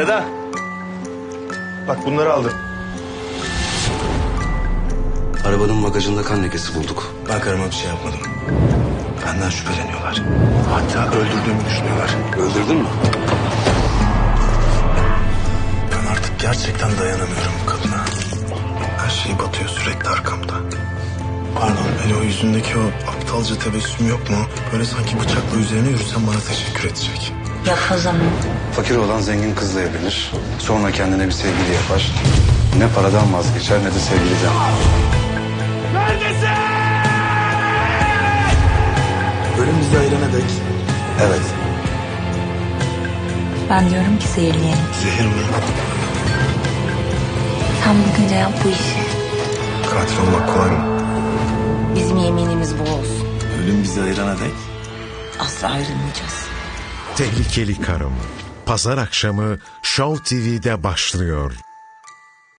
Seda. Bak bunları aldım. Arabanın bagajında kan lekesi bulduk. Ben karıma bir şey yapmadım. Benden şüpheleniyorlar. Hatta öldürdüğümü düşünüyorlar. Öldürdün mü? Ben artık gerçekten dayanamıyorum bu kadına. Her şey batıyor sürekli arkamda. Pardon, hani o yüzündeki o aptalca tebessüm yok mu? Böyle sanki bıçakla üzerine yürüsem bana teşekkür edecek. Yap o zaman. Fakir olan zengin kızla evlenir. Sonra kendine bir sevgili yapar. Ne paradan vazgeçer ne de sevgiliden. Ölüm bizi ayırana dek. Evet. Ben diyorum ki zehirleyelim. Zehir mi? Sen bugün gece yap bu işi. Katil olmak kolay mı? Bizim yeminimiz bu olsun. Ölüm bizi ayırana dek. Asla ayrılmayacağız. Tehlikeli Karım. Pazar akşamı Show TV'de başlıyor.